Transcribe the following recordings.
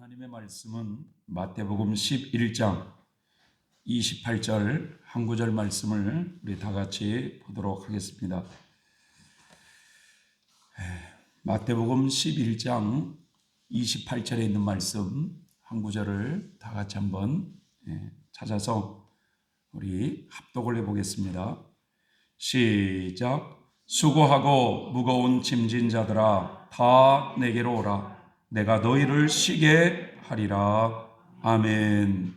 하나님의 말씀은 마태복음 11장 28절 한 구절 말씀을 우리 다 같이 보도록 하겠습니다. 마태복음 11장 28절에 있는 말씀 한 구절을 다 같이 한번 찾아서 우리 합독을 해보겠습니다. 시작. 수고하고 무거운 짐진 자들아 다 내게로 오라. 내가 너희를 쉬게 하리라. 아멘.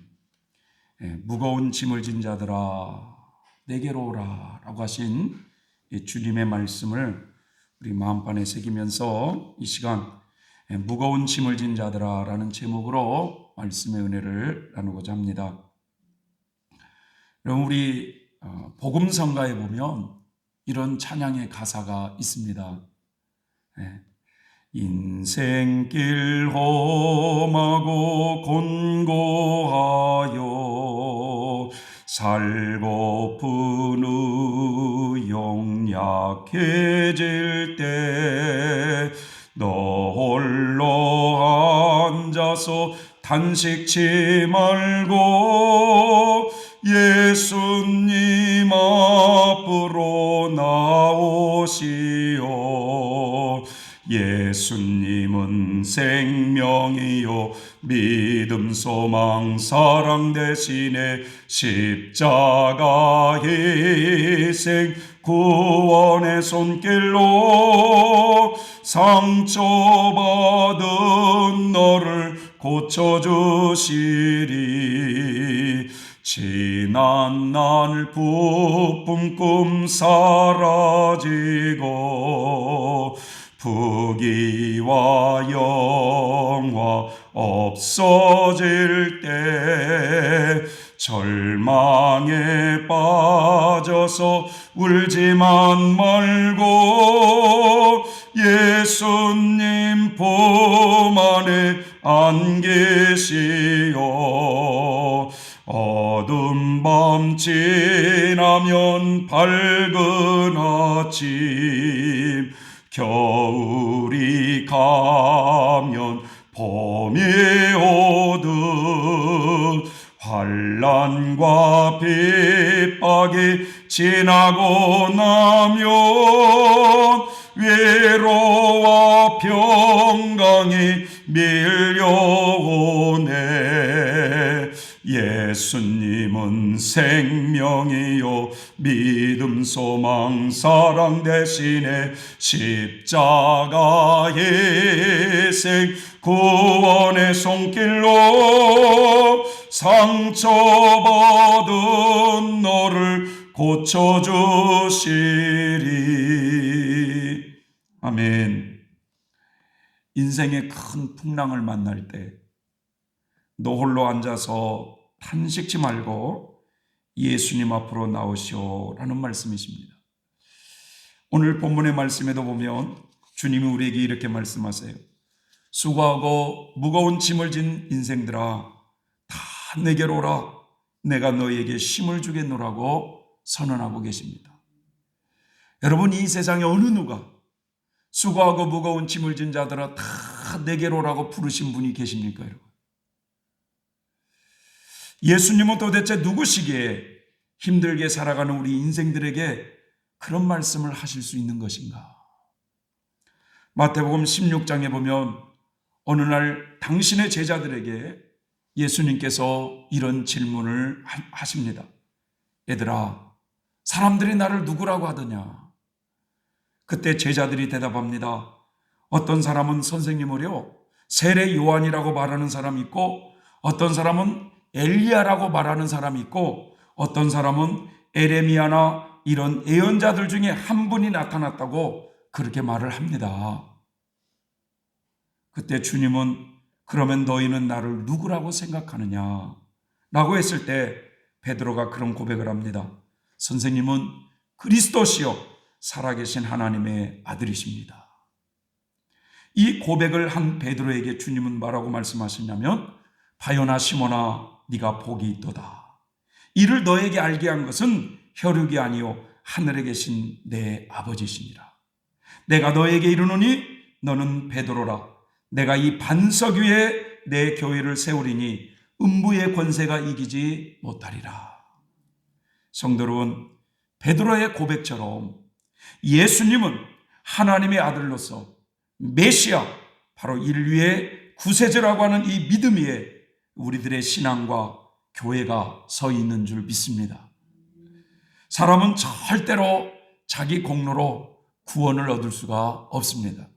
무거운 짐을 진 자들아 내게로 오라 라고 하신 주님의 말씀을 우리 마음판에 새기면서 이 시간 무거운 짐을 진 자들아 라는 제목으로 말씀의 은혜를 나누고자 합니다. 여러분, 우리 복음성가에 보면 이런 찬양의 가사가 있습니다. 인생길 험하고 곤고하여 살고픈 후 용약해질 때 너 홀로 앉아서 탄식치 말고 예수님 앞으로 나오시오. 예수님은 생명이요 믿음 소망 사랑 대신에 십자가 희생 구원의 손길로 상처받은 너를 고쳐주시리. 지난 날 부푼 꿈 사라지고 부귀와 영화 없어질 때 절망에 빠져서 울지만 말고 예수님 품 안에 안 계시오. 어두운 밤 지나면 밝은 아침, 겨울이 가면 봄이 오듯 환난과 핍박이 지나고 나면 위로와 평강이 밀려오네. 예수님은 생명이요 믿음 소망 사랑 대신에 십자가 희생 구원의 손길로 상처받은 너를 고쳐주시리. 아멘. 인생의 큰 풍랑을 만날 때 너 홀로 앉아서 탄식치 말고 예수님 앞으로 나오시오 라는 말씀이십니다. 오늘 본문의 말씀에도 보면 주님이 우리에게 이렇게 말씀하세요. 수고하고 무거운 짐을 진 인생들아 다 내게로 오라. 내가 너희에게 힘을 주겠노라고 선언하고 계십니다. 여러분, 이 세상에 어느 누가 수고하고 무거운 짐을 진 자들아 다 내게로 오라고 부르신 분이 계십니까, 여러분? 예수님은 도대체 누구시기에 힘들게 살아가는 우리 인생들에게 그런 말씀을 하실 수 있는 것인가? 마태복음 16장에 보면 어느 날 당신의 제자들에게 예수님께서 이런 질문을 하십니다. 얘들아, 사람들이 나를 누구라고 하더냐? 그때 제자들이 대답합니다. 어떤 사람은 선생님을요 세례 요한이라고 말하는 사람이 있고, 어떤 사람은 엘리야라고 말하는 사람이 있고, 어떤 사람은 에레미야나 이런 예언자들 중에 한 분이 나타났다고 그렇게 말을 합니다. 그때 주님은 그러면 너희는 나를 누구라고 생각하느냐? 라고 했을 때 베드로가 그런 고백을 합니다. 선생님은 그리스도시요 살아계신 하나님의 아들이십니다. 이 고백을 한 베드로에게 주님은 뭐라고 말씀하시냐면, 바요나 시몬아 네가 복이 있도다. 이를 너에게 알게 한 것은 혈육이 아니요 하늘에 계신 내 아버지시니라. 내가 너에게 이르노니 너는 베드로라. 내가 이 반석 위에 내 교회를 세우리니 음부의 권세가 이기지 못하리라. 성도 여러분, 베드로의 고백처럼 예수님은 하나님의 아들로서 메시아, 바로 인류의 구세주라고 하는 이 믿음 위에 우리들의 신앙과 교회가 서 있는 줄 믿습니다. 사람은 절대로 자기 공로로 구원을 얻을 수가 없습니다.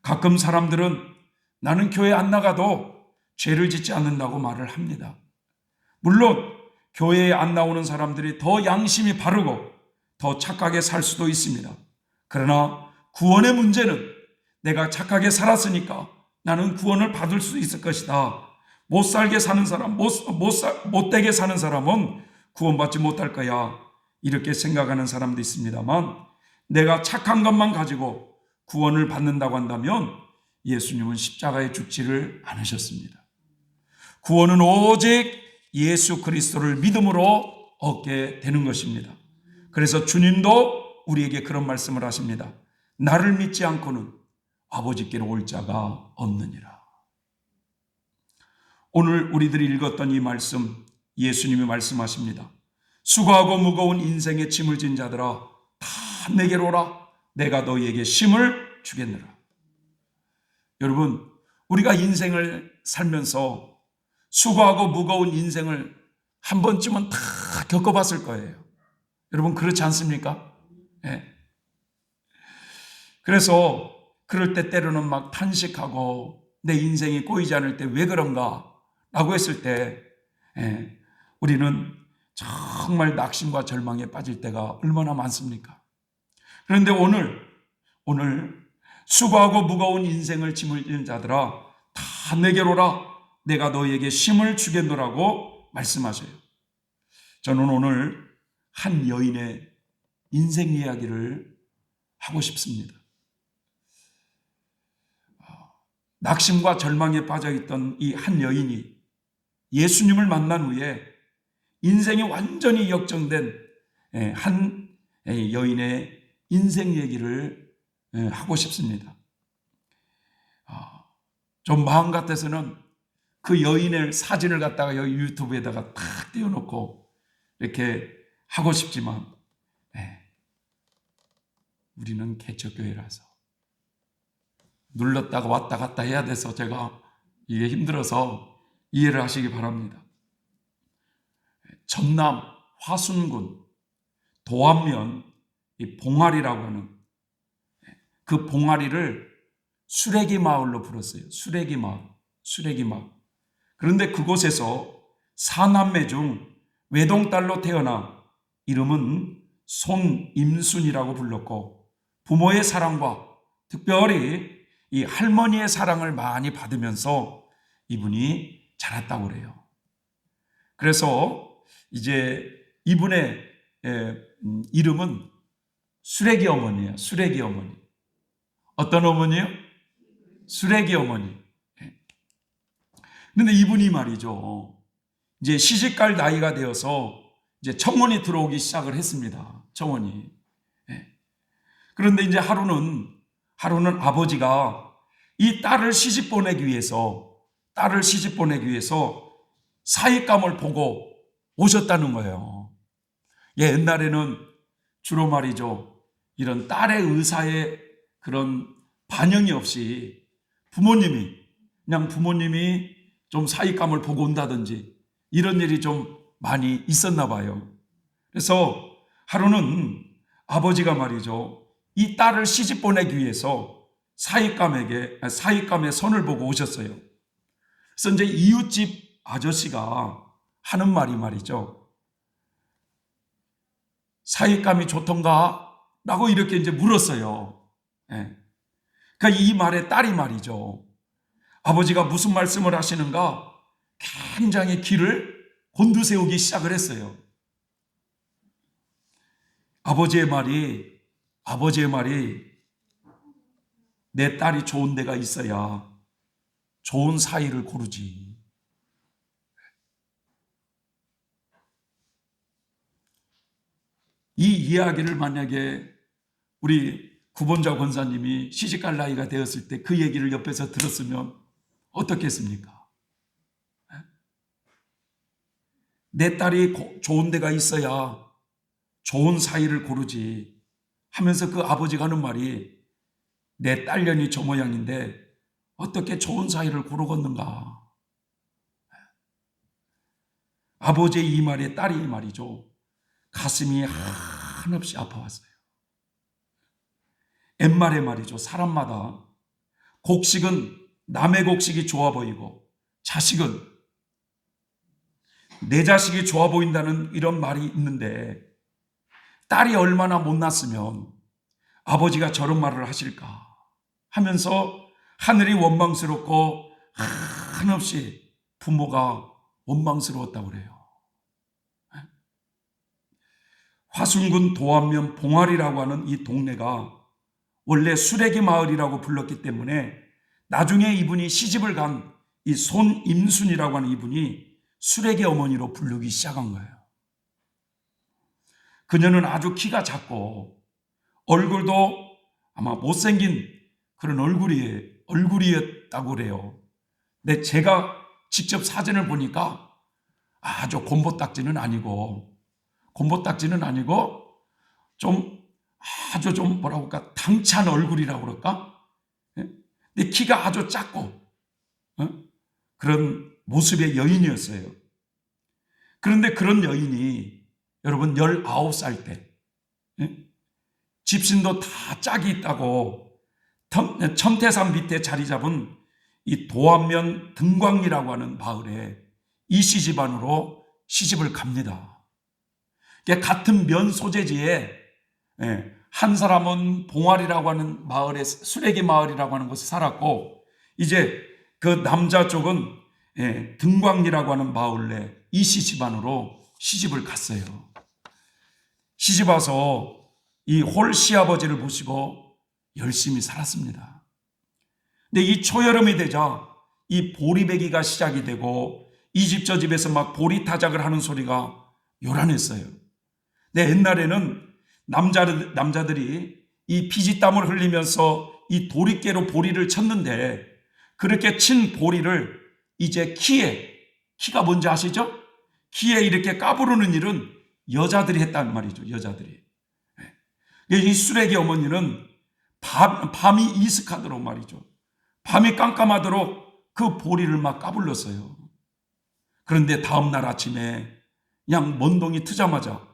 가끔 사람들은 나는 교회 안 나가도 죄를 짓지 않는다고 말을 합니다. 물론 교회에 안 나오는 사람들이 더 양심이 바르고 더 착하게 살 수도 있습니다. 그러나 구원의 문제는 내가 착하게 살았으니까 나는 구원을 받을 수 있을 것이다. 못 살게 사는 사람, 못되게 사는 사람은 구원받지 못할 거야. 이렇게 생각하는 사람도 있습니다만, 내가 착한 것만 가지고 구원을 받는다고 한다면 예수님은 십자가에 죽지를 않으셨습니다. 구원은 오직 예수 그리스도를 믿음으로 얻게 되는 것입니다. 그래서 주님도 우리에게 그런 말씀을 하십니다. 나를 믿지 않고는 아버지께로 올 자가 없느니라. 오늘 우리들이 읽었던 이 말씀, 예수님이 말씀하십니다. 수고하고 무거운 인생의 짐을 진 자들아, 다 내게로 오라. 내가 너희에게 쉼을 주겠느라. 여러분, 우리가 인생을 살면서 수고하고 무거운 인생을 한 번쯤은 다 겪어봤을 거예요. 여러분, 그렇지 않습니까? 네. 그래서 그럴 때 때로는 막 탄식하고 내 인생이 꼬이지 않을 때 왜 그런가 라고 했을 때 우리는 정말 낙심과 절망에 빠질 때가 얼마나 많습니까? 그런데 오늘 수고하고 무거운 인생을 짐을 지는 자들아, 다 내게로 오라. 내가 너희에게 쉼을 주겠노라고 말씀하셔요. 저는 오늘 한 여인의 인생 이야기를 하고 싶습니다. 낙심과 절망에 빠져있던 이 한 여인이 예수님을 만난 후에 인생이 완전히 역정된 한 여인의 인생 얘기를 하고 싶습니다. 좀 마음 같아서는 그 여인의 사진을 갖다가 여기 유튜브에다가 탁 띄워놓고 이렇게 하고 싶지만 우리는 개척교회라서 눌렀다가 왔다 갔다 해야 돼서 제가 이게 힘들어서 이해를 하시기 바랍니다. 전남 화순군 도안면 이 봉아리라고 하는 그 봉아리를 수레기 마을로 불렀어요. 수레기 마을. 그런데 그곳에서 사남매 중 외동딸로 태어나 이름은 손임순이라고 불렀고, 부모의 사랑과 특별히 이 할머니의 사랑을 많이 받으면서 이분이 자랐다고 그래요. 그래서 이제 이분의 이름은 수레기 어머니예요. 수레기 어머니. 어떤 어머니요? 수레기 어머니. 그런데 이분이 말이죠, 이제 시집갈 나이가 되어서 이제 청혼이 들어오기 시작을 했습니다. 청혼이. 그런데 이제 하루는 아버지가 이 딸을 시집 보내기 위해서 사익감을 보고 오셨다는 거예요. 옛날에는 주로 말이죠, 이런 딸의 의사에 그런 반영이 없이 부모님이 좀 사익감을 보고 온다든지 이런 일이 좀 많이 있었나 봐요. 그래서 하루는 아버지가 말이죠, 이 딸을 시집 보내기 위해서 사익감의 선을 보고 오셨어요. 그래서 이제 이웃집 아저씨가 하는 말이 말이죠, 사익감이 좋던가? 라고 이렇게 이제 물었어요. 그러니까 이 말에 딸이 말이죠, 아버지가 무슨 말씀을 하시는가 굉장히 귀를 곤두세우기 시작을 했어요. 아버지의 말이 내 딸이 좋은 데가 있어야 좋은 사이를 고르지. 이 이야기를 만약에 우리 구본자 권사님이 시집갈 나이가 되었을 때 그 얘기를 옆에서 들었으면 어떻겠습니까? 내 딸이 좋은 데가 있어야 좋은 사이를 고르지 하면서 그 아버지가 하는 말이 내 딸년이 저 모양인데 어떻게 좋은 사이를 고르겠는가. 아버지의 이 말에 딸이 이 말이죠. 가슴이 한없이 아파왔어요. 옛말에 말이죠. 사람마다 곡식은 남의 곡식이 좋아 보이고 자식은 내 자식이 좋아 보인다는 이런 말이 있는데 딸이 얼마나 못났으면 아버지가 저런 말을 하실까 하면서 하늘이 원망스럽고 한없이 부모가 원망스러웠다고 그래요. 화순군 도안면 봉화리라고 하는 이 동네가 원래 수레기 마을이라고 불렀기 때문에 나중에 이분이 시집을 간 이 손임순이라고 하는 이분이 수레기 어머니로 부르기 시작한 거예요. 그녀는 아주 키가 작고 얼굴도 아마 못생긴 그런 얼굴이었다고 그래요. 근데 제가 직접 사진을 보니까 아주 곰보딱지는 아니고 좀 아주 좀 뭐라고 할까 당찬 얼굴이라고 그럴까? 근데 키가 아주 작고 그런 모습의 여인이었어요. 그런데 그런 여인이 여러분 19살 때 집신도 다 짝이 있다고 첨태산 밑에 자리 잡은 이 도안면 등광리라고 하는 마을에 이씨 집안으로 시집을 갑니다. 같은 면 소재지에 한 사람은 봉화리라고 하는 마을에 수레기 마을이라고 하는 곳에 살았고 이제 그 남자 쪽은 등광리라고 하는 마을에 이씨 집안으로 시집을 갔어요. 시집 와서 이 홀 시아버지를 모시고 열심히 살았습니다. 근데 이 초여름이 되자 이 보리배기가 시작이 되고 이 집 저 집에서 막 보리타작을 하는 소리가 요란했어요. 근데 옛날에는 남자들이 이 피지땀을 흘리면서 이 도리깨로 보리를 쳤는데 그렇게 친 보리를 이제 키가 뭔지 아시죠? 키에 이렇게 까부르는 일은 여자들이 했단 말이죠. 여자들이. 이 수레기 어머니는 밤이 이슥하도록 말이죠. 밤이 깜깜하도록 그 보리를 막 까불렀어요. 그런데 다음날 아침에 그냥 먼동이 트자마자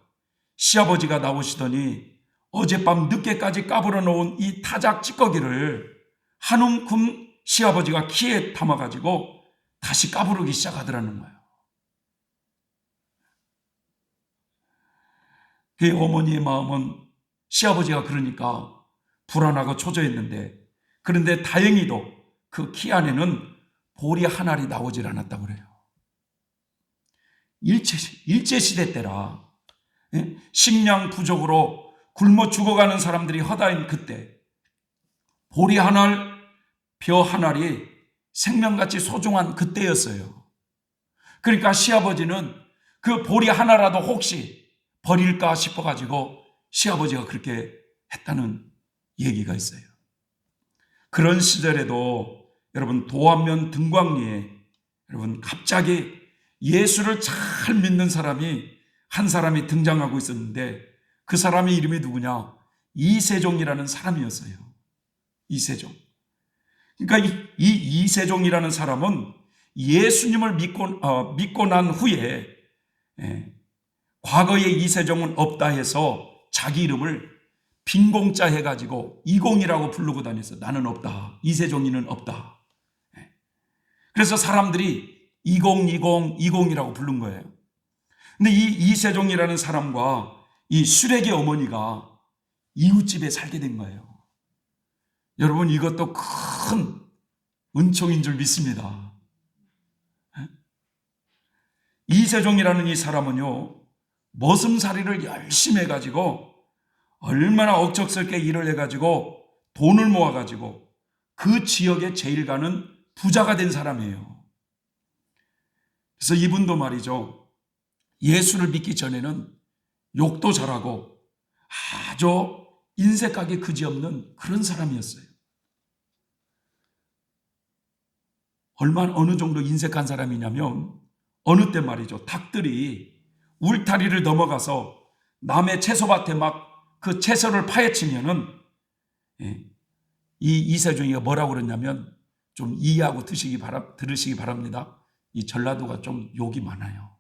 시아버지가 나오시더니 어젯밤 늦게까지 까불어 놓은 이 타작 찌꺼기를 한 움큼 시아버지가 키에 담아가지고 다시 까부르기 시작하더라는 거예요. 그 어머니의 마음은 시아버지가 그러니까 불안하고 초조했는데 그런데 다행히도 그 키 안에는 보리 한 알이 나오질 않았다고 그래요. 일제시대 때라 식량 부족으로 굶어 죽어가는 사람들이 허다인 그때 보리 한 알, 벼 한 알이 생명같이 소중한 그때였어요. 그러니까 시아버지는 그 보리 하나라도 혹시 버릴까 싶어가지고 시아버지가 그렇게 했다는 얘기가 있어요. 그런 시절에도 여러분 도안면 등광리에 여러분 갑자기 예수를 잘 믿는 사람이 한 사람이 등장하고 있었는데 그 사람의 이름이 누구냐? 이세종이라는 사람이었어요. 이세종. 그러니까 이 이세종이라는 사람은 예수님을 믿고 난 후에 과거에 이세종은 없다 해서 자기 이름을 빈공자 해가지고 이공이라고 부르고 다녔어. 나는 없다. 이세종이는 없다. 그래서 사람들이 2020이라고 부른 거예요. 근데 이 이세종이라는 사람과 이 수레기 어머니가 이웃집에 살게 된 거예요. 여러분 이것도 큰 은총인 줄 믿습니다. 이세종이라는 이 사람은요 머슴살이를 열심히 해가지고 얼마나 억척스럽게 일을 해가지고 돈을 모아가지고 그 지역에 제일 가는 부자가 된 사람이에요. 그래서 이분도 말이죠 예수를 믿기 전에는 욕도 잘하고 아주 인색하게 그지없는 그런 사람이었어요. 어느 정도 인색한 사람이냐면 어느 때 말이죠, 닭들이 울타리를 넘어가서 남의 채소밭에 막 그 채소를 파헤치면은, 이 이세종이가 뭐라고 그랬냐면, 좀 이해하고 들으시기 바랍니다. 이 전라도가 좀 욕이 많아요.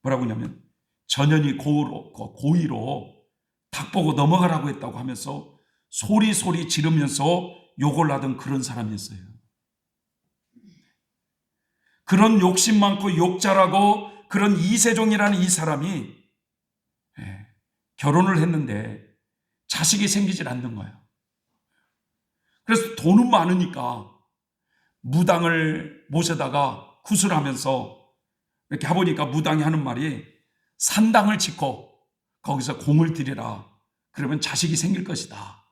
뭐라고 하냐면, 전현이 고의로 닭 보고 넘어가라고 했다고 하면서 소리 지르면서 욕을 하던 그런 사람이었어요. 그런 욕심 많고 욕 잘하고 그런 이세종이라는 이 사람이 결혼을 했는데 자식이 생기질 않는 거예요. 그래서 돈은 많으니까 무당을 모셔다가 구슬하면서 이렇게 해보니까 무당이 하는 말이, 산당을 짓고 거기서 공을 들이라, 그러면 자식이 생길 것이다.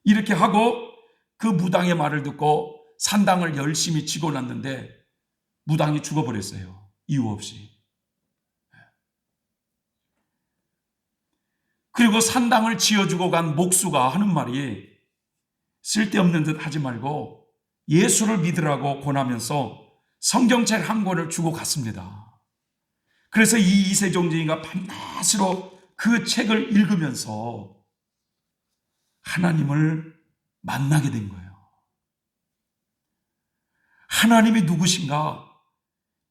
이렇게 하고 그 무당의 말을 듣고 산당을 열심히 치고 났는데 무당이 죽어버렸어요. 이유 없이. 그리고 산당을 지어주고 간 목수가 하는 말이, 쓸데없는 듯 하지 말고 예수를 믿으라고 권하면서 성경책 한 권을 주고 갔습니다. 그래서 이 이세종진이가 밤낮으로 그 책을 읽으면서 하나님을 만나게 된 거예요. 하나님이 누구신가?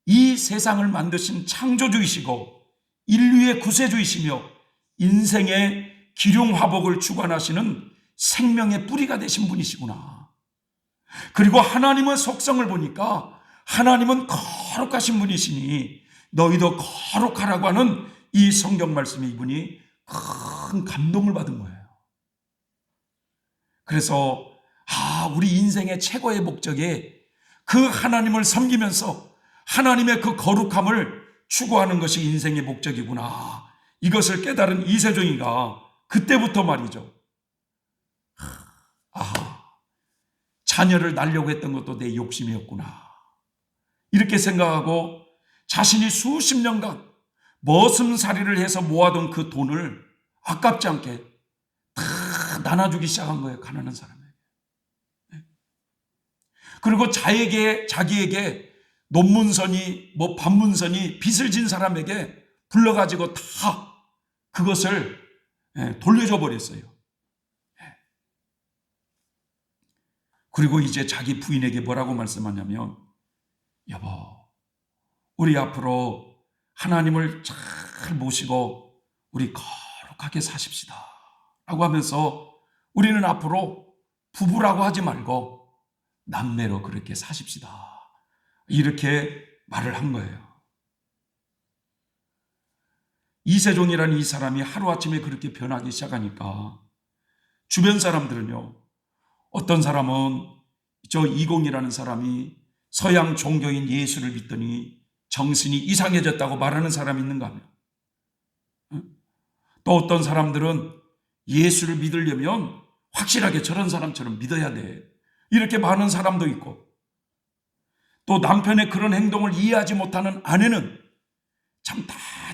이 세상을 만드신 창조주이시고 인류의 구세주이시며 인생의 기륭화복을 주관하시는 생명의 뿌리가 되신 분이시구나. 그리고 하나님의 속성을 보니까 하나님은 거룩하신 분이시니 너희도 거룩하라고 하는 이 성경 말씀에 이분이 큰 감동을 받은 거예요. 그래서 우리 인생의 최고의 목적이 그 하나님을 섬기면서 하나님의 그 거룩함을 추구하는 것이 인생의 목적이구나. 이것을 깨달은 이세종이가 그때부터 말이죠, 자녀를 낳으려고 했던 것도 내 욕심이었구나. 이렇게 생각하고 자신이 수십 년간 머슴살이를 해서 모아둔 그 돈을 아깝지 않게 다 나눠주기 시작한 거예요. 가난한 사람에게. 그리고 자기에게 논문서니 반문서니 빚을 진 사람에게 불러가지고 다 그것을 돌려줘 버렸어요. 그리고 이제 자기 부인에게 뭐라고 말씀하냐면, 여보, 우리 앞으로 하나님을 잘 모시고 우리 거룩하게 사십시다 라고 하면서 우리는 앞으로 부부라고 하지 말고 남매로 그렇게 사십시다, 이렇게 말을 한 거예요. 이세종이라는 이 사람이 하루아침에 그렇게 변하기 시작하니까 주변 사람들은요, 어떤 사람은 저 이공이라는 사람이 서양 종교인 예수를 믿더니 정신이 이상해졌다고 말하는 사람이 있는가 하면, 또 어떤 사람들은 예수를 믿으려면 확실하게 저런 사람처럼 믿어야 돼, 이렇게 말하는 사람도 있고, 또 남편의 그런 행동을 이해하지 못하는 아내는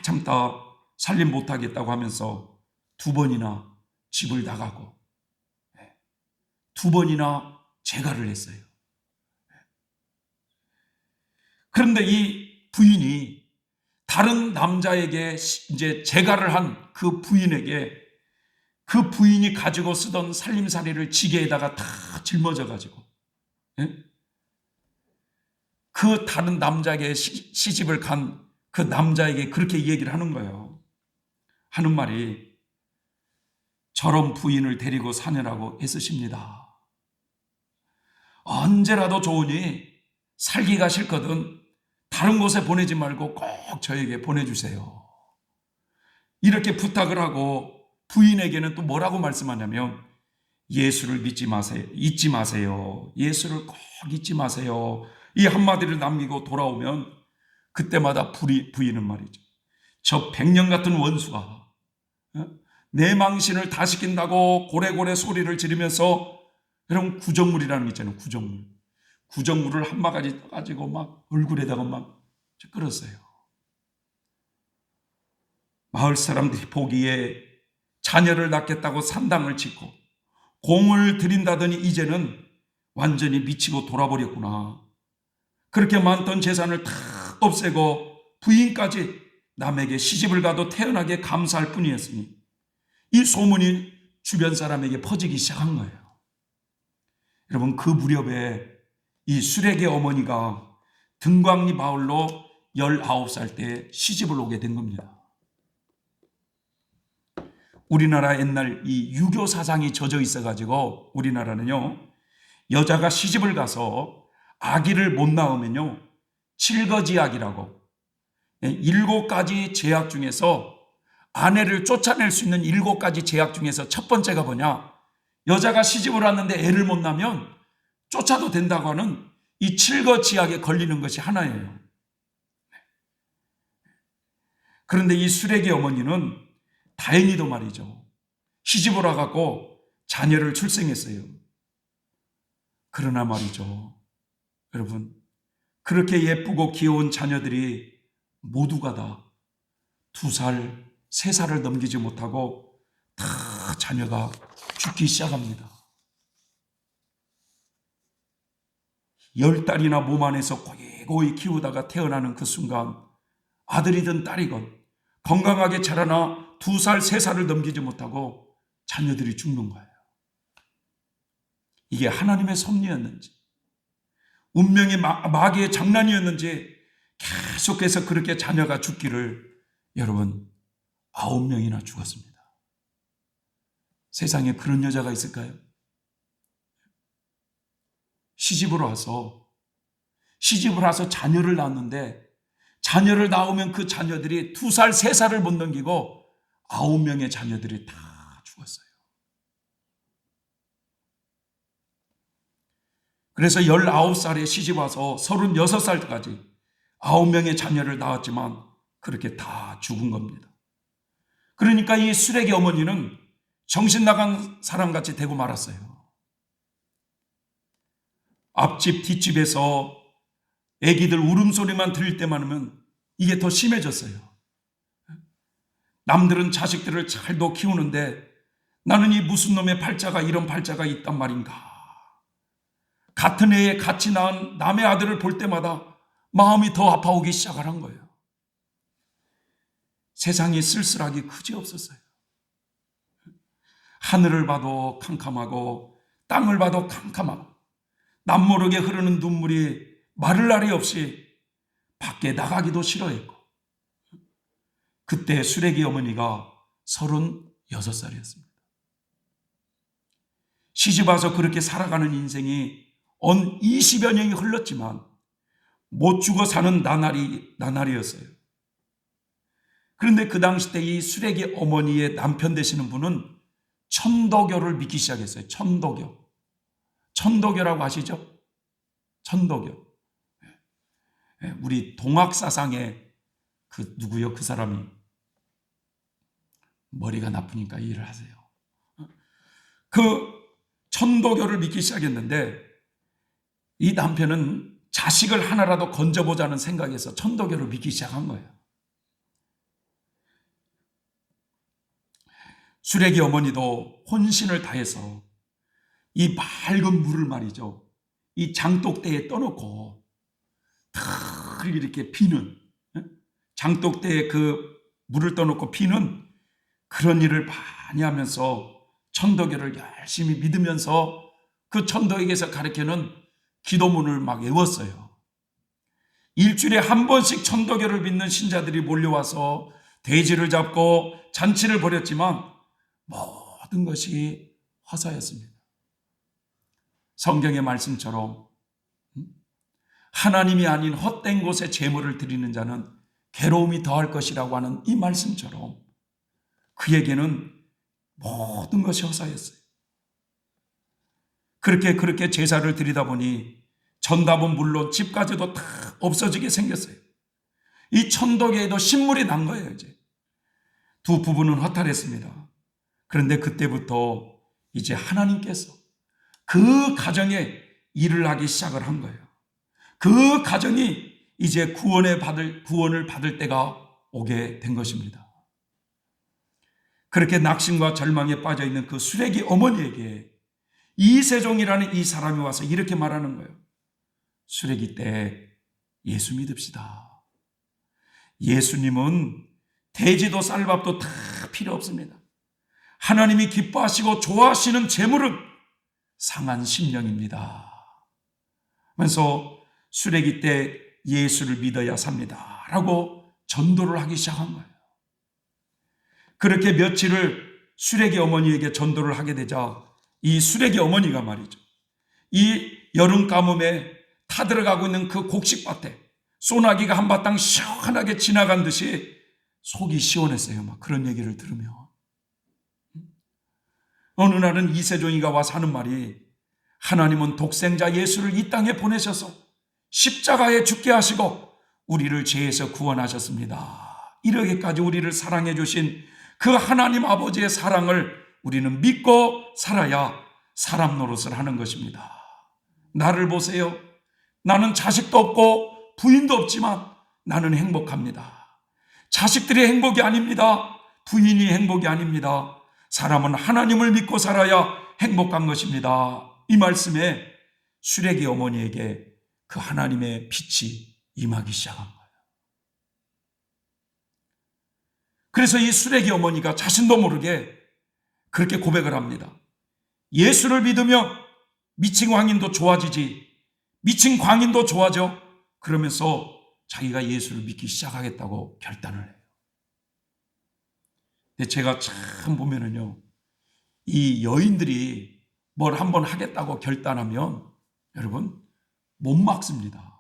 참다 살림 못하겠다고 하면서 2번이나 집을 나가고 2번이나 재가를 했어요. 그런데 이 부인이 다른 남자에게 이제 재가를 한 그 부인에게 그 부인이 가지고 쓰던 살림살이를 지게에다가 다 짊어져 가지고 그 다른 남자에게 시집을 간 그 남자에게 그렇게 얘기를 하는 거예요. 하는 말이, 저런 부인을 데리고 사느라고 애쓰십니다. 언제라도 좋으니 살기가 싫거든 다른 곳에 보내지 말고 꼭 저에게 보내주세요. 이렇게 부탁을 하고 부인에게는 또 뭐라고 말씀하냐면, 예수를 믿지 마세요. 잊지 마세요. 예수를 꼭 잊지 마세요. 이 한마디를 남기고 돌아오면 그때마다 부인은 말이죠, 저 100년 같은 원수가 내 망신을 다 시킨다고 고래고래 소리를 지르면서, 여러분 구정물이라는 게 있잖아요. 구정물을 한 바가지 가지고 막 얼굴에다가 막 끌었어요. 마을 사람들이 보기에 자녀를 낳겠다고 산당을 짓고 공을 들인다더니 이제는 완전히 미치고 돌아버렸구나. 그렇게 많던 재산을 다 없애고 부인까지 남에게 시집을 가도 태연하게 감사할 뿐이었으니 이 소문이 주변 사람에게 퍼지기 시작한 거예요. 여러분, 그 무렵에 이 수레게 어머니가 등광리 마을로 19살 때 시집을 오게 된 겁니다. 우리나라 옛날 이 유교 사상이 젖어 있어가지고 우리나라는요, 여자가 시집을 가서 아기를 못 낳으면요, 칠거지약이라고 7가지 제약 중에서 아내를 쫓아낼 수 있는 7가지 제약 중에서 첫 번째가 뭐냐? 여자가 시집을 왔는데 애를 못 낳으면 쫓아도 된다고 하는 이 칠거지약에 걸리는 것이 하나예요. 그런데 이 수레기 어머니는 다행히도 말이죠, 시집을 와갖고 자녀를 출생했어요. 그러나 말이죠, 여러분, 그렇게 예쁘고 귀여운 자녀들이 모두가 다 2살, 3살을 넘기지 못하고 다 자녀가 죽기 시작합니다. 10달이나 몸 안에서 고이고이 키우다가 태어나는 그 순간 아들이든 딸이건 건강하게 자라나 2살, 3살을 넘기지 못하고 자녀들이 죽는 거예요. 이게 하나님의 섭리였는지 운명의 마귀의 장난이었는지 계속해서 그렇게 자녀가 죽기를, 여러분, 9명이나 죽었습니다. 세상에 그런 여자가 있을까요? 시집을 와서 자녀를 낳았는데 자녀를 낳으면 그 자녀들이 2살, 3살을 못 넘기고 9명의 자녀들이 다 죽었어요. 그래서 19살에 시집 와서 36살까지 9명의 자녀를 낳았지만 그렇게 다 죽은 겁니다. 그러니까 이 수레기 어머니는 정신 나간 사람같이 되고 말았어요. 앞집 뒷집에서 애기들 울음소리만 들릴 때만 하면 이게 더 심해졌어요. 남들은 자식들을 잘도 키우는데 나는 이 무슨 놈의 팔자가 이런 팔자가 있단 말인가. 같은 해에 같이 낳은 남의 아들을 볼 때마다 마음이 더 아파오기 시작한 거예요. 세상이 쓸쓸하기 그지없었어요. 하늘을 봐도 캄캄하고 땅을 봐도 캄캄하고 남모르게 흐르는 눈물이 마를 날이 없이 밖에 나가기도 싫어했고, 그때 수레기 어머니가 36살이었습니다. 시집 와서 그렇게 살아가는 인생이 언 20여 년이 흘렀지만 못 죽어 사는 나날이었어요. 그런데 그 당시 때 이 수레기 어머니의 남편 되시는 분은 천도교를 믿기 시작했어요. 천도교라고 아시죠? 천도교. 우리 동학사상의 그 누구요? 그 사람이 머리가 나쁘니까 이해를 하세요. 그 천도교를 믿기 시작했는데 이 남편은 자식을 하나라도 건져보자는 생각에서 천도교를 믿기 시작한 거예요. 수레기 어머니도 혼신을 다해서 이 맑은 물을 말이죠, 이 장독대에 떠놓고 탁 이렇게 피는, 장독대에 그 물을 떠놓고 피는 그런 일을 많이 하면서 천도교를 열심히 믿으면서 그 천도에게서 가르치는 기도문을 막 외웠어요. 일주일에 한 번씩 천도교를 믿는 신자들이 몰려와서 돼지를 잡고 잔치를 벌였지만 모든 것이 화사였습니다. 성경의 말씀처럼 하나님이 아닌 헛된 곳에 제물을 드리는 자는 괴로움이 더할 것이라고 하는 이 말씀처럼 그에게는 모든 것이 화사였어요. 그렇게 제사를 드리다 보니 전답은 물론 집까지도 다 없어지게 생겼어요. 이 천도교에도 신물이 난 거예요. 이제 두 부부는 허탈했습니다. 그런데 그때부터 이제 하나님께서 그 가정에 일을 하기 시작을 한 거예요. 그 가정이 이제 구원을 받을 때가 오게 된 것입니다. 그렇게 낙심과 절망에 빠져 있는 그 수레기 어머니에게 이세종이라는 이 사람이 와서 이렇게 말하는 거예요. 수레기 때 예수 믿읍시다. 예수님은 돼지도 쌀밥도 다 필요 없습니다. 하나님이 기뻐하시고 좋아하시는 재물은 상한 심령입니다. 하면서 수레기 때 예수를 믿어야 삽니다 라고 전도를 하기 시작한 거예요. 그렇게 며칠을 수레기 어머니에게 전도를 하게 되자 이 수레기 어머니가 말이죠, 이 여름 가뭄에 타들어가고 있는 그 곡식밭에 소나기가 한바탕 시원하게 지나간 듯이 속이 시원했어요. 막 그런 얘기를 들으면. 어느 날은 이세종이가 와서 하는 말이, 하나님은 독생자 예수를 이 땅에 보내셔서 십자가에 죽게 하시고 우리를 죄에서 구원하셨습니다. 이렇게까지 우리를 사랑해 주신 그 하나님 아버지의 사랑을 우리는 믿고 살아야 사람 노릇을 하는 것입니다. 나를 보세요. 나는 자식도 없고 부인도 없지만 나는 행복합니다. 자식들이 행복이 아닙니다. 부인이 행복이 아닙니다. 사람은 하나님을 믿고 살아야 행복한 것입니다. 이 말씀에 수레기 어머니에게 그 하나님의 빛이 임하기 시작한 거예요. 그래서 이 수레기 어머니가 자신도 모르게 그렇게 고백을 합니다. 예수를 믿으면 미친 광인도 좋아지지, 미친 광인도 좋아져. 그러면서 자기가 예수를 믿기 시작하겠다고 결단을 해요. 근데 제가 참 보면은요, 이 여인들이 뭘 한번 하겠다고 결단하면 여러분 못 막습니다.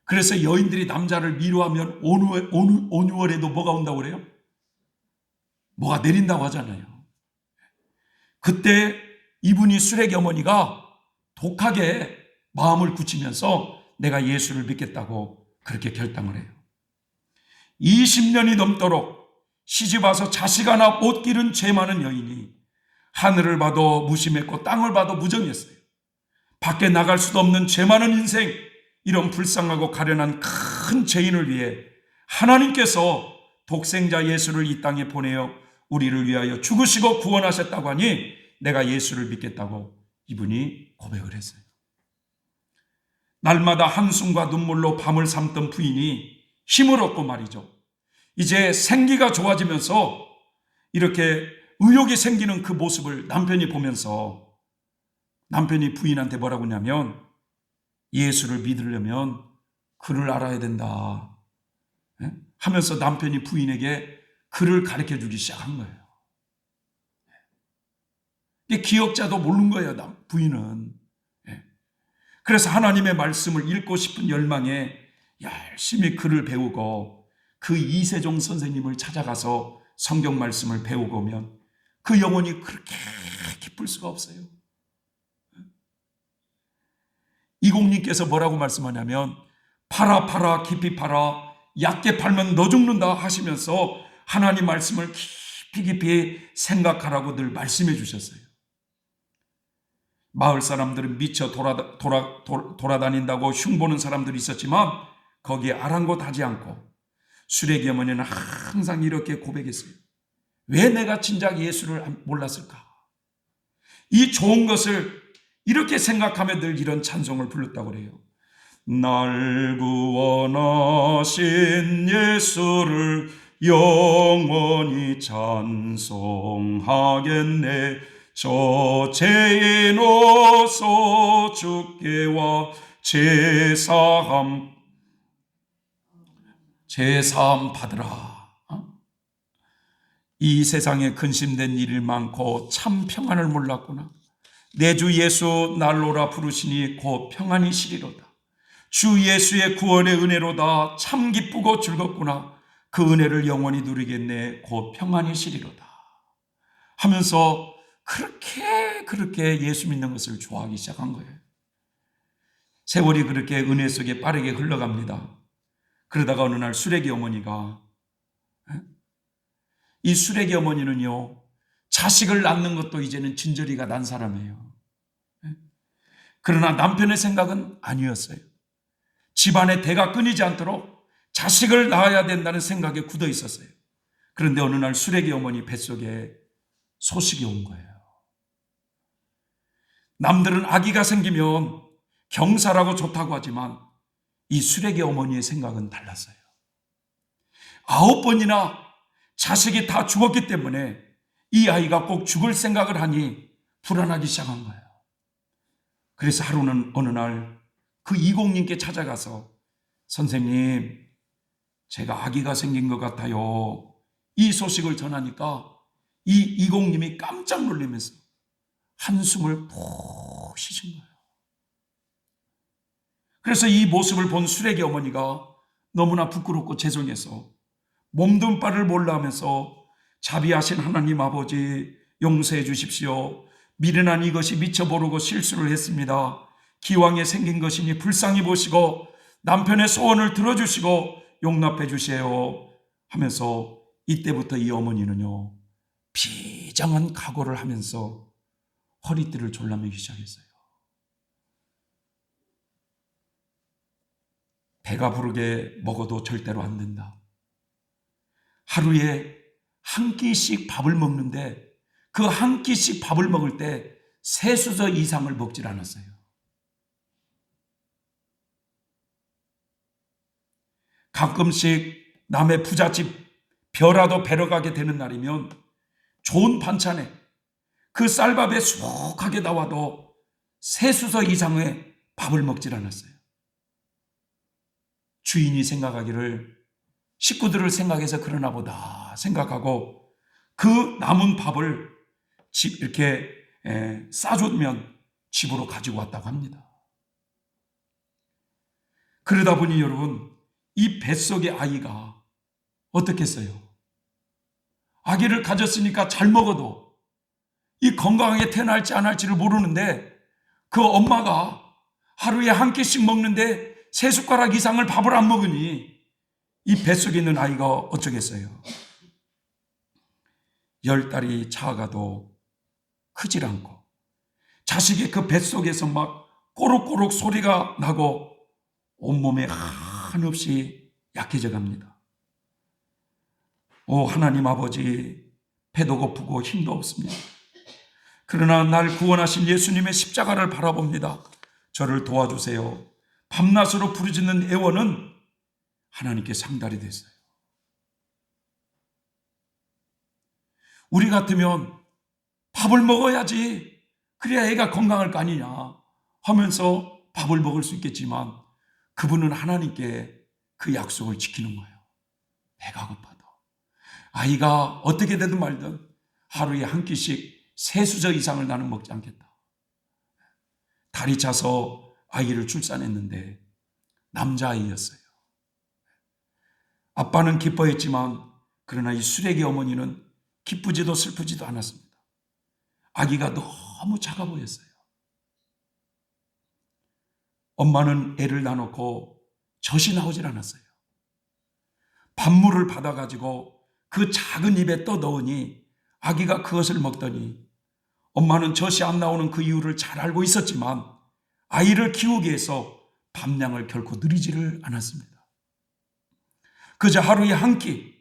그래서 여인들이 남자를 미워하면 어느 월에도 뭐가 온다고 그래요? 뭐가 내린다고 하잖아요. 그때 이분이 수레기 어머니가 독하게 마음을 굳히면서 내가 예수를 믿겠다고 그렇게 결단을 해요. 20년이 넘도록 시집와서 자식 하나 못 기른 죄 많은 여인이 하늘을 봐도 무심했고 땅을 봐도 무정했어요. 밖에 나갈 수도 없는 죄 많은 인생, 이런 불쌍하고 가련한 큰 죄인을 위해 하나님께서 독생자 예수를 이 땅에 보내어 우리를 위하여 죽으시고 구원하셨다고 하니 내가 예수를 믿겠다고 이분이 고백을 했어요. 날마다 한숨과 눈물로 밤을 삼던 부인이 힘을 얻고 말이죠, 이제 생기가 좋아지면서 이렇게 의욕이 생기는 그 모습을 남편이 보면서 남편이 부인한테 뭐라고 하냐면, 예수를 믿으려면 글을 알아야 된다 하면서 남편이 부인에게 글을 가르쳐 주기 시작한 거예요. 이게 기억자도 모르는 거예요, 부인은. 그래서 하나님의 말씀을 읽고 싶은 열망에 열심히 글을 배우고 그 이세종 선생님을 찾아가서 성경 말씀을 배우고 오면 그 영혼이 그렇게 기쁠 수가 없어요. 이공님께서 뭐라고 말씀하냐면, 팔아 깊이 팔아 얕게 팔면 너 죽는다 하시면서 하나님 말씀을 깊이 생각하라고 늘 말씀해 주셨어요. 마을 사람들은 미쳐 돌아다닌다고 흉보는 사람들이 있었지만 거기에 아랑곳하지 않고 수레기 어머니는 항상 이렇게 고백했어요. 왜 내가 진작 예수를 몰랐을까? 이 좋은 것을 이렇게 생각하며 늘 이런 찬송을 불렀다고 그래요. 날 구원하신 예수를 영원히 찬송하겠네. 저 죄인 어서 주께 와 제사함 받으라. 이 세상에 근심된 일이 많고 참 평안을 몰랐구나. 내 주 예수 날로라 부르시니 곧 평안이 시리로다. 주 예수의 구원의 은혜로다. 참 기쁘고 즐겁구나. 그 은혜를 영원히 누리겠네. 곧 평안이 시리로다 하면서 그렇게 예수 믿는 것을 좋아하기 시작한 거예요. 세월이 그렇게 은혜 속에 빠르게 흘러갑니다. 그러다가 어느 날 수레기 어머니가, 이 수레기 어머니는요, 자식을 낳는 것도 이제는 진저리가 난 사람이에요. 그러나 남편의 생각은 아니었어요. 집안의 대가 끊이지 않도록 자식을 낳아야 된다는 생각에 굳어 있었어요. 그런데 어느 날 수레기 어머니 뱃속에 소식이 온 거예요. 남들은 아기가 생기면 경사라고 좋다고 하지만 이 수레기 어머니의 생각은 달랐어요. 9번이나 자식이 다 죽었기 때문에 이 아이가 꼭 죽을 생각을 하니 불안하기 시작한 거예요. 그래서 하루는 어느 날 그 이공님께 찾아가서 선생님, 제가 아기가 생긴 것 같아요. 이 소식을 전하니까 이 이공님이 깜짝 놀라면서 한숨을 푹 쉬신 거예요. 그래서 이 모습을 본 수레기 어머니가 너무나 부끄럽고 죄송해서 몸둘 바를 몰라 하면서 자비하신 하나님 아버지 용서해 주십시오. 미련한 이것이 미처 모르고 실수를 했습니다. 기왕에 생긴 것이니 불쌍히 보시고 남편의 소원을 들어주시고 용납해 주세요 하면서 이때부터 이 어머니는요, 비장한 각오를 하면서 허리띠를 졸라매기 시작했어요. 배가 부르게 먹어도 절대로 안 된다. 하루에 한 끼씩 밥을 먹는데 그 한 끼씩 밥을 먹을 때 3수저 이상을 먹질 않았어요. 가끔씩 남의 부잣집 벼라도 베러 가게 되는 날이면 좋은 반찬에 그 쌀밥에 수북하게 나와도 3수저 이상의 밥을 먹질 않았어요. 주인이 생각하기를 식구들을 생각해서 그러나 보다 생각하고 그 남은 밥을 이렇게 싸주면 집으로 가지고 왔다고 합니다. 그러다 보니 여러분, 이 뱃속의 아이가 어떻겠어요? 아기를 가졌으니까 잘 먹어도 이 건강하게 태어날지 안 할지를 모르는데 그 엄마가 하루에 한 끼씩 먹는데 3숟가락 이상을 밥을 안 먹으니 이 뱃속에 있는 아이가 어쩌겠어요? 10달이 차가도 크질 않고 자식이 그 뱃속에서 막 꼬룩꼬룩 소리가 나고 온몸에 한없이 약해져 갑니다. 오 하나님 아버지, 배도 고프고 힘도 없습니다. 그러나 날 구원하신 예수님의 십자가를 바라봅니다. 저를 도와주세요. 밤낮으로 부르짖는 애원은 하나님께 상달이 됐어요. 우리 같으면 밥을 먹어야지, 그래야 애가 건강할 거 아니냐 하면서 밥을 먹을 수 있겠지만 그분은 하나님께 그 약속을 지키는 거예요. 배가 고파도 아이가 어떻게 되든 말든 하루에 한 끼씩 3수저 이상을 나는 먹지 않겠다. 달이 차서 아이를 출산했는데 남자아이였어요. 아빠는 기뻐했지만 그러나 이 수레기 어머니는 기쁘지도 슬프지도 않았습니다. 아기가 너무 작아 보였어요. 엄마는 애를 놔놓고 젖이 나오질 않았어요. 밥물을 받아가지고 그 작은 입에 떠 넣으니 아기가 그것을 먹더니 엄마는 젖이 안 나오는 그 이유를 잘 알고 있었지만 아이를 키우기 위해서 밥량을 결코 늘리지를 않았습니다. 그저 하루에 한 끼,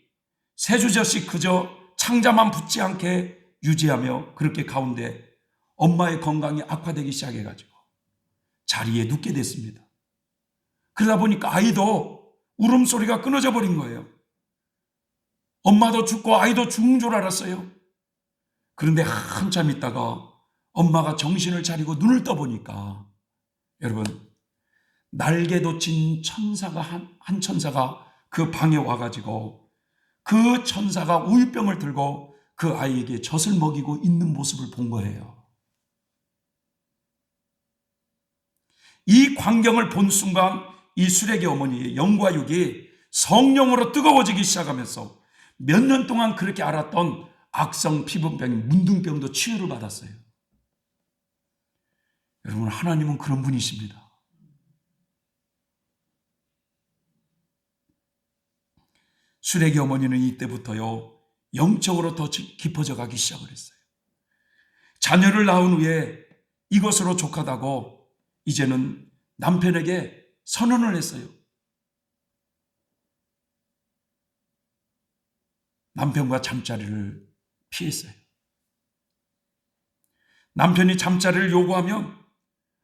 3수저씩 그저 창자만 붙지 않게 유지하며 그렇게 가운데 엄마의 건강이 악화되기 시작해가지고 자리에 눕게 됐습니다. 그러다 보니까 아이도 울음소리가 끊어져 버린 거예요. 엄마도 죽고 아이도 죽은 줄 알았어요. 그런데 한참 있다가 엄마가 정신을 차리고 눈을 떠보니까 여러분, 날개 돋친 천사가 한 천사가 그 방에 와가지고 그 천사가 우유병을 들고 그 아이에게 젖을 먹이고 있는 모습을 본 거예요. 이 광경을 본 순간 이 수레기 어머니의 영과 육이 성령으로 뜨거워지기 시작하면서 몇 년 동안 그렇게 앓았던 악성 피부병인 문둥병도 치유를 받았어요. 여러분, 하나님은 그런 분이십니다. 수레기 어머니는 이때부터요 영적으로 더 깊어져 가기 시작을 했어요. 자녀를 낳은 후에 이것으로 족하다고 이제는 남편에게 선언을 했어요. 남편과 잠자리를 피했어요. 남편이 잠자리를 요구하면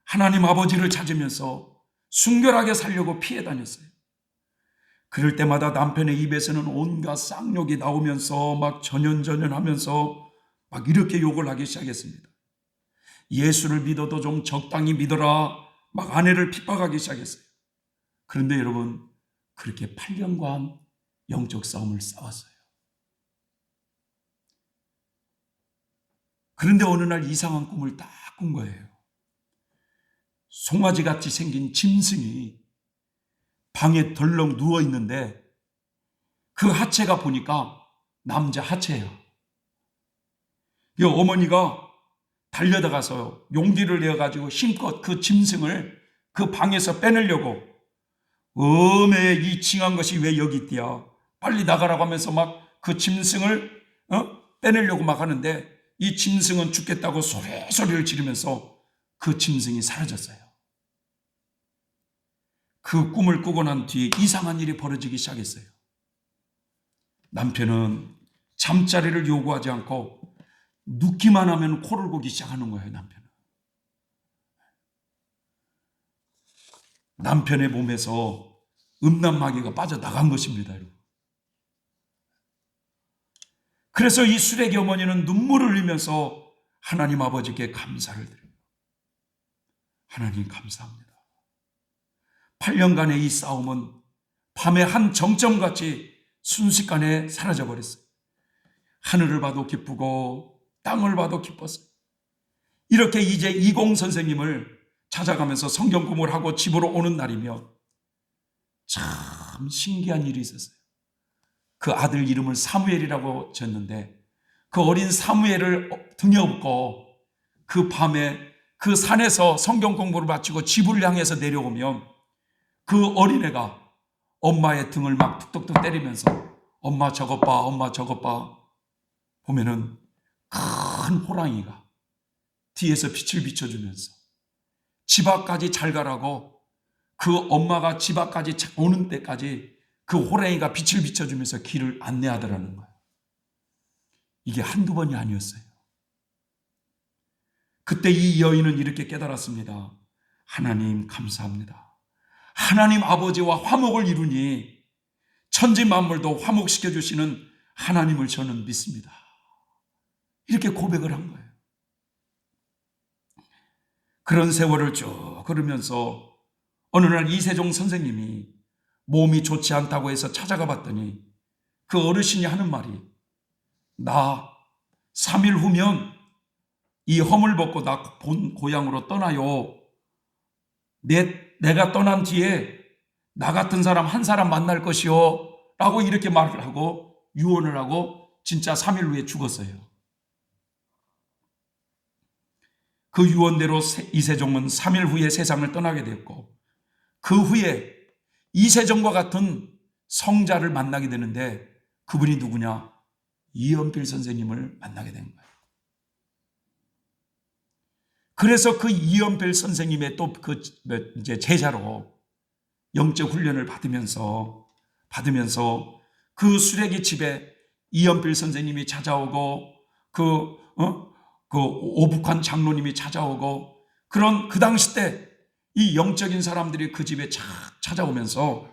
하나님 아버지를 찾으면서 순결하게 살려고 피해 다녔어요. 그럴 때마다 남편의 입에서는 온갖 쌍욕이 나오면서 막 전연전연하면서 막 이렇게 욕을 하기 시작했습니다. 예수를 믿어도 좀 적당히 믿어라, 막 아내를 핍박하기 시작했어요. 그런데 여러분, 그렇게 8년간 영적 싸움을 싸웠어요. 그런데 어느 날 이상한 꿈을 딱 꾼 거예요. 송아지같이 생긴 짐승이 방에 덜렁 누워 있는데 그 하체가 보니까 남자 하체예요. 이 어머니가 달려들어가서 용기를 내어가지고 힘껏 그 짐승을 그 방에서 빼내려고, 어메 이 징한 것이 왜 여기 있디야, 빨리 나가라고 하면서 막 그 짐승을 빼내려고 막 하는데, 이 짐승은 죽겠다고 소리를 지르면서 그 짐승이 사라졌어요. 그 꿈을 꾸고 난 뒤에 이상한 일이 벌어지기 시작했어요. 남편은 잠자리를 요구하지 않고 눕기만 하면 코를 고기 시작하는 거예요. 남편의 몸에서 음란마귀가 빠져나간 것입니다. 여러분. 그래서 이 수레기 어머니는 눈물을 흘리면서 하나님 아버지께 감사를 드려요. 하나님 감사합니다. 8년간의 이 싸움은 밤의 한 정점같이 순식간에 사라져버렸어요. 하늘을 봐도 기쁘고 땅을 봐도 기뻤어요. 이렇게 이제 이공 선생님을 찾아가면서 성경 공부를 하고 집으로 오는 날이며, 참 신기한 일이 있었어요. 그 아들 이름을 사무엘이라고 지었는데, 그 어린 사무엘을 등에 업고 그 밤에 그 산에서 성경 공부를 마치고 집을 향해서 내려오면 그 어린애가 엄마의 등을 막 툭툭툭 때리면서 엄마 저것 봐, 엄마 저것 봐. 보면은 큰 호랑이가 뒤에서 빛을 비춰주면서 집 앞까지 잘 가라고, 그 엄마가 집 앞까지 오는 때까지 그 호랑이가 빛을 비춰주면서 길을 안내하더라는 거예요. 이게 한두 번이 아니었어요. 그때 이 여인은 이렇게 깨달았습니다. 하나님 감사합니다. 하나님 아버지와 화목을 이루니 천지 만물도 화목시켜 주시는 하나님을 저는 믿습니다. 이렇게 고백을 한 거예요. 그런 세월을 쭉 걸으면서 어느 날 이세종 선생님이 몸이 좋지 않다고 해서 찾아가 봤더니 그 어르신이 하는 말이, 나 3일 후면 이 험을 벗고 나 본 고향으로 떠나요. 내가 떠난 뒤에 나 같은 사람 한 사람 만날 것이요 라고 이렇게 말을 하고 유언을 하고 진짜 3일 후에 죽었어요. 그 유언대로 이세종은 3일 후에 세상을 떠나게 됐고, 그 후에 이세종과 같은 성자를 만나게 되는데, 그분이 누구냐? 이연필 선생님을 만나게 된 거예요. 그래서 그 이연필 선생님의 또 그 이제 제자로 영적 훈련을 받으면서 그 수레기 집에 이연필 선생님이 찾아오고 그 오북한 장로님이 찾아오고, 그런 그 당시 때 이 영적인 사람들이 그 집에 찾아오면서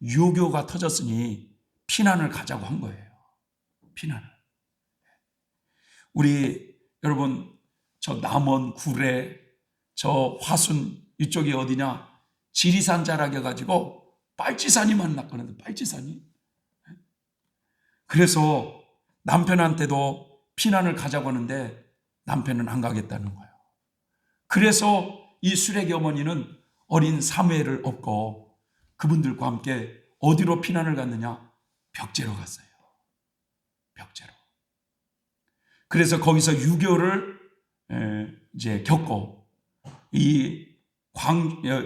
유교가 터졌으니 피난을 가자고 한 거예요. 피난을. 우리 여러분, 저 남원, 구례, 저 화순 이쪽이 어디냐? 지리산 자락해가지고 빨치산이 만났거든요. 빨치산이. 그래서 남편한테도 피난을 가자고 하는데 남편은 안 가겠다는 거예요. 그래서 이 수레기 어머니는 어린 사무엘을 업고 그분들과 함께 어디로 피난을 갔느냐? 벽제로 갔어요. 벽제로. 그래서 거기서 유교를 이제 겪고,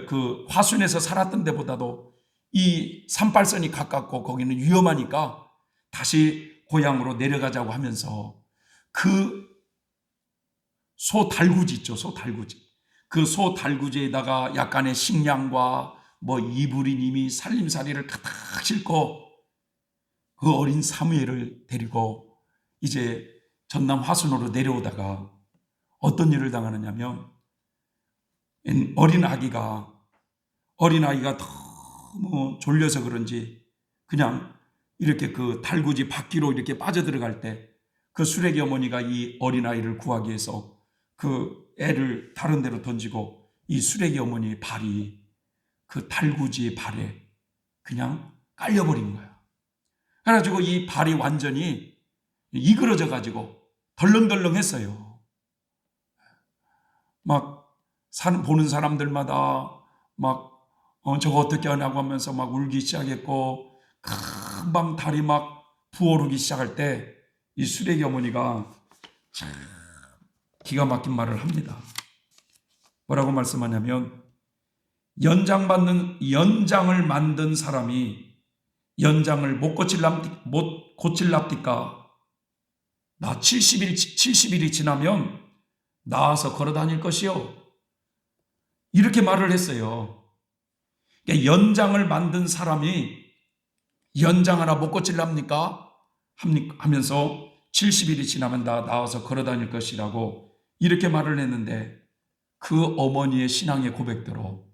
그 화순에서 살았던 데보다도 이 산발선이 가깝고 거기는 위험하니까 다시 고향으로 내려가자고 하면서 그 소달구지 있죠. 소달구지. 그 소달구지에다가 약간의 식량과 뭐 이불인 이미 살림살이를 가득 싣고 그 어린 사무엘을 데리고 이제 전남 화순으로 내려오다가 어떤 일을 당하느냐면, 어린아기가 너무 졸려서 그런지 그냥 이렇게 그 달구지 바퀴로 이렇게 빠져들어갈 때 그 수레기 어머니가 이 어린아이를 구하기 위해서 그 애를 다른 데로 던지고 이 수레기 어머니의 발이 그 달구지 발에 그냥 깔려버린 거야. 그래가지고 이 발이 완전히 이그러져 가지고 덜렁덜렁했어요. 막 보는 사람들마다 막 저거 어떻게 하냐고 하면서 막 울기 시작했고, 금방 달이 막 부어오르기 시작할 때 이 수레기 어머니가 참 기가 막힌 말을 합니다. 뭐라고 말씀하냐면, 연장을 만든 사람이 연장을 못 고칠랍디까? 나 70일이 지나면 나와서 걸어 다닐 것이요. 이렇게 말을 했어요. 그러니까 연장을 만든 사람이 연장 하나 못 고칠랍니까? 하면서 70일이 지나면 나와서 걸어 다닐 것이라고 이렇게 말을 했는데, 그 어머니의 신앙의 고백대로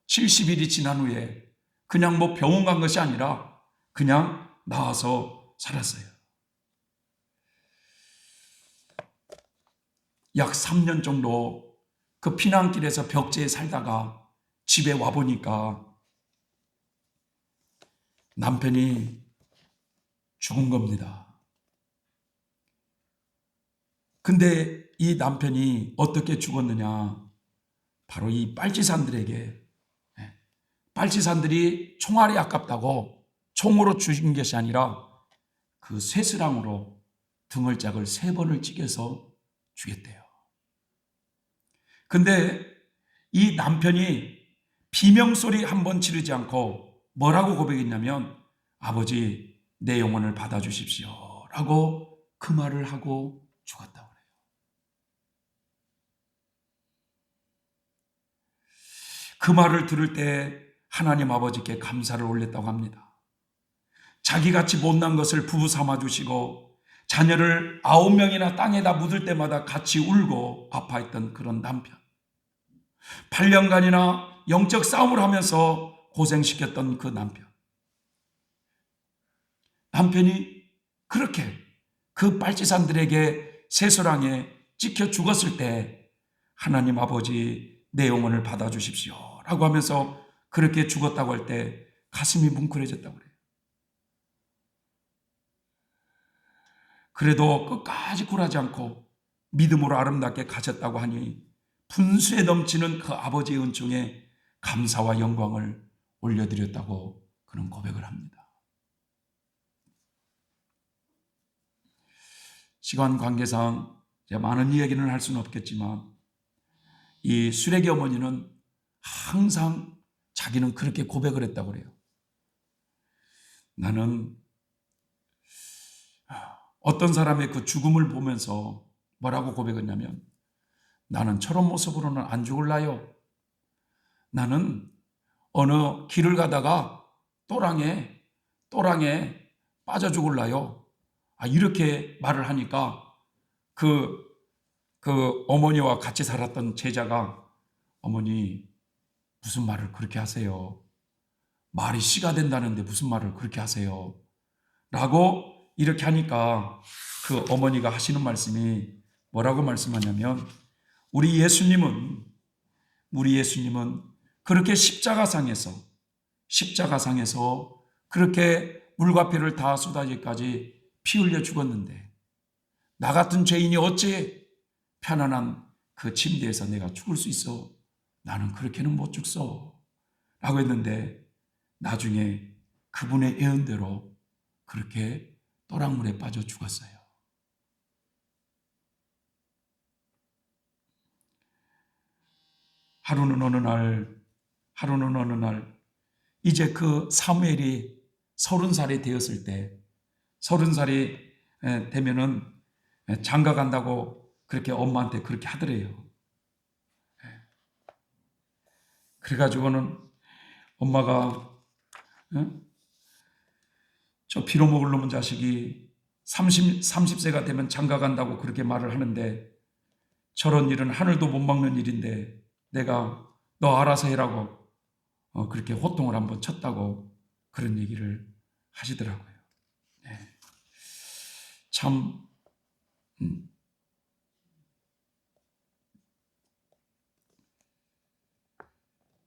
70일이 지난 후에 그냥 뭐 병원 간 것이 아니라 그냥 나와서 살았어요. 약 3년 정도 그 피난길에서 벽지에 살다가 집에 와보니까 남편이 죽은 겁니다. 근데 이 남편이 어떻게 죽었느냐? 바로 이 빨치산들에게, 빨치산들이 총알이 아깝다고 총으로 죽인 것이 아니라 그 쇠스랑으로 등을 짝을 3번을 찌개서 죽였대요. 근데 이 남편이 비명소리 한 번 지르지 않고 뭐라고 고백했냐면, 아버지 내 영혼을 받아주십시오 라고 그 말을 하고 죽었다고 그래요. 그 말을 들을 때 하나님 아버지께 감사를 올렸다고 합니다. 자기같이 못난 것을 부부 삼아주시고 자녀를 9명이나 땅에다 묻을 때마다 같이 울고 아파했던 그런 남편, 8년간이나 영적 싸움을 하면서 고생시켰던 그 남편이 그렇게 그 빨치산들에게 쇠소랑에 찍혀 죽었을 때 하나님 아버지 내 영혼을 받아주십시오 라고 하면서 그렇게 죽었다고 할 때 가슴이 뭉클해졌다고 그래요. 그래도 끝까지 굴하지 않고 믿음으로 아름답게 가셨다고 하니 분수에 넘치는 그 아버지의 은총에 감사와 영광을 올려드렸다고 그는 고백을 합니다. 시간 관계상 많은 이야기는 할 수는 없겠지만, 이 수레기 어머니는 항상 자기는 그렇게 고백을 했다고 그래요. 나는 어떤 사람의 그 죽음을 보면서 뭐라고 고백했냐면, 나는 저런 모습으로는 안 죽을라요. 나는 어느 길을 가다가 또랑에 빠져 죽을라요. 이렇게 말을 하니까 그 어머니와 같이 살았던 제자가, 어머니 무슨 말을 그렇게 하세요? 말이 씨가 된다는데 무슨 말을 그렇게 하세요? 라고 이렇게 하니까 그 어머니가 하시는 말씀이 뭐라고 말씀하냐면, 우리 예수님은 그렇게 십자가상에서 그렇게 물과 피를 다 쏟아지기까지 피 흘려 죽었는데, 나 같은 죄인이 어찌 편안한 그 침대에서 내가 죽을 수 있어? 나는 그렇게는 못 죽소 라고 했는데, 나중에 그분의 예언대로 그렇게 또랑물에 빠져 죽었어요. 하루는 어느 날 이제 그 사무엘이 30살이 되었을 때, 30살이 되면은 장가 간다고 그렇게 엄마한테 그렇게 하더래요. 그래가지고는 엄마가 저 피로 먹을 놈은 자식이 30세가 되면 장가 간다고 그렇게 말을 하는데, 저런 일은 하늘도 못 막는 일인데 내가 너 알아서 해라고 그렇게 호통을 한번 쳤다고 그런 얘기를 하시더라고요. 네. 참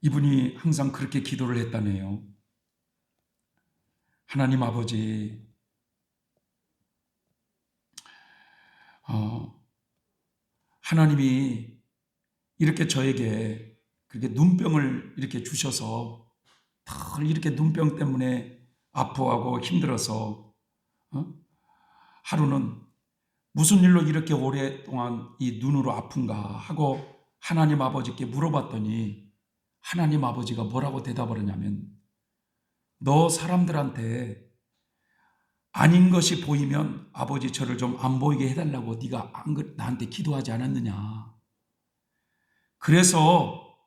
이분이 항상 그렇게 기도를 했다네요. 하나님 아버지, 하나님이 이렇게 저에게 그렇게 눈병을 이렇게 주셔서 늘 이렇게 눈병 때문에 아파하고 힘들어서 하루는 무슨 일로 이렇게 오랫동안 이 눈으로 아픈가 하고 하나님 아버지께 물어봤더니 하나님 아버지가 뭐라고 대답을 하냐면, 너 사람들한테 아닌 것이 보이면 아버지 저를 좀 안 보이게 해달라고 네가 나한테 기도하지 않았느냐. 그래서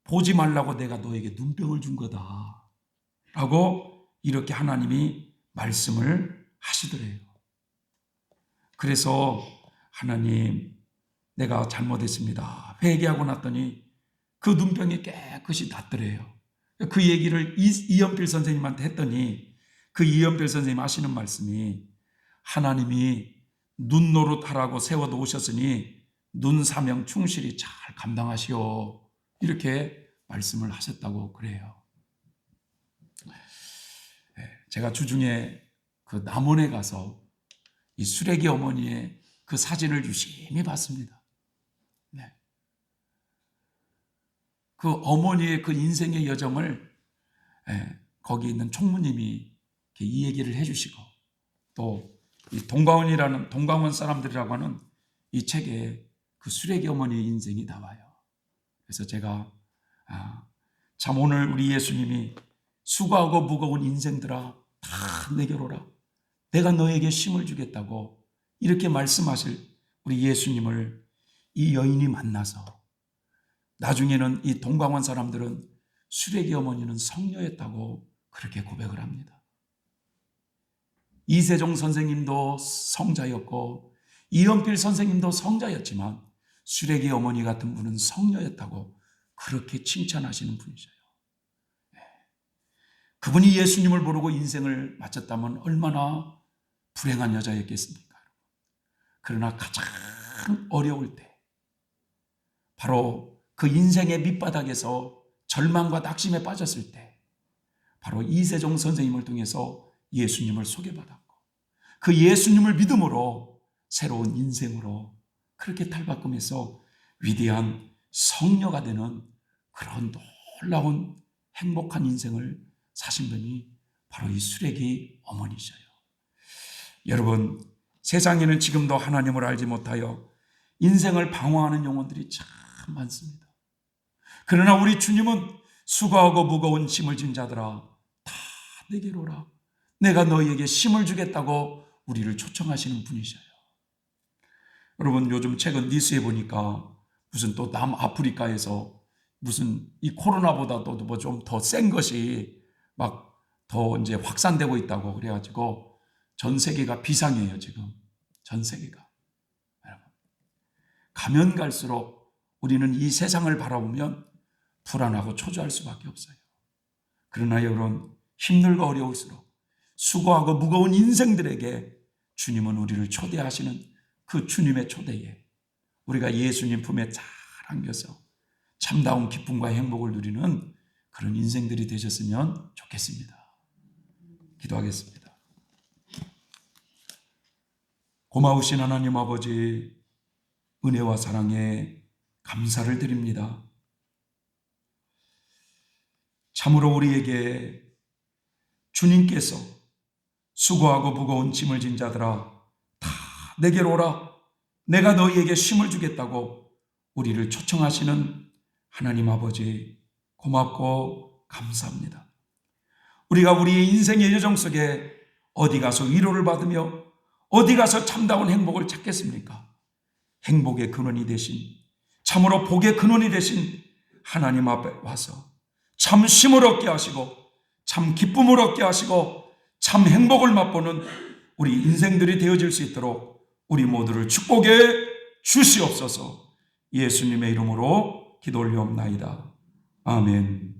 보지 말라고 내가 너에게 눈병을 준 거다 라고 이렇게 하나님이 말씀을 하시더래요. 그래서 하나님, 내가 잘못했습니다. 회개하고 났더니 그 눈병이 깨끗이 낫더래요. 그 얘기를 이연필 선생님한테 했더니 그 이연필 선생님 하시는 말씀이, 하나님이 눈 노릇하라고 세워놓으셨으니 눈 사명 충실히 잘 감당하시오, 이렇게 말씀을 하셨다고 그래요. 제가 주중에 그 남원에 가서 이 수레기 어머니의 그 사진을 유심히 봤습니다. 네. 그 어머니의 그 인생의 여정을 거기 있는 총무님이 이 얘기를 해주시고, 또 이 동강원 사람들이라고 하는 이 책에 그 수레기 어머니의 인생이 나와요. 그래서 제가 참 오늘 우리 예수님이 수고하고 무거운 인생들아 다 내게로 오라, 내가 너에게 쉼을 주겠다고 이렇게 말씀하실 우리 예수님을 이 여인이 만나서, 나중에는 이 동강원 사람들은 수레기 어머니는 성녀였다고 그렇게 고백을 합니다. 이세종 선생님도 성자였고 이연필 선생님도 성자였지만 수레기 어머니 같은 분은 성녀였다고 그렇게 칭찬하시는 분이셔요. 그분이 예수님을 모르고 인생을 마쳤다면 얼마나 불행한 여자였겠습니까? 그러나 가장 어려울 때, 바로 그 인생의 밑바닥에서 절망과 낙심에 빠졌을 때, 바로 이세종 선생님을 통해서 예수님을 소개받았고, 그 예수님을 믿음으로 새로운 인생으로 그렇게 탈바꿈해서 위대한 성녀가 되는 그런 놀라운 행복한 인생을 사신 분이 바로 이 수레기 어머니셔요. 여러분, 세상에는 지금도 하나님을 알지 못하여 인생을 방황하는 영혼들이 참 많습니다. 그러나 우리 주님은 수고하고 무거운 짐을 진 자들아 다 내게로 오라, 내가 너희에게 쉼을 주겠다고 우리를 초청하시는 분이셔요. 여러분, 요즘 최근 뉴스에 보니까 무슨 또 남아프리카에서 무슨 이 코로나보다도 뭐 좀 더 센 것이 막 더 이제 확산되고 있다고 그래가지고 전 세계가 비상이에요, 지금. 전 세계가. 여러분, 가면 갈수록 우리는 이 세상을 바라보면 불안하고 초조할 수밖에 없어요. 그러나 여러분, 힘들고 어려울수록 수고하고 무거운 인생들에게 주님은 우리를 초대하시는 그 주님의 초대에 우리가 예수님 품에 잘 안겨서 참다운 기쁨과 행복을 누리는 그런 인생들이 되셨으면 좋겠습니다. 기도하겠습니다. 고마우신 하나님 아버지, 은혜와 사랑에 감사를 드립니다. 참으로 우리에게 주님께서 수고하고 무거운 짐을 진 자들아 다 내게로 오라, 내가 너희에게 쉼을 주겠다고 우리를 초청하시는 하나님 아버지, 고맙고 감사합니다. 우리가 우리의 인생의 여정 속에 어디 가서 위로를 받으며 어디 가서 참다운 행복을 찾겠습니까? 행복의 근원이 되신, 참으로 복의 근원이 되신 하나님 앞에 와서 참 쉼을 얻게 하시고 참 기쁨을 얻게 하시고 참 행복을 맛보는 우리 인생들이 되어질 수 있도록 우리 모두를 축복해 주시옵소서. 예수님의 이름으로 기도 올리옵나이다. 아멘.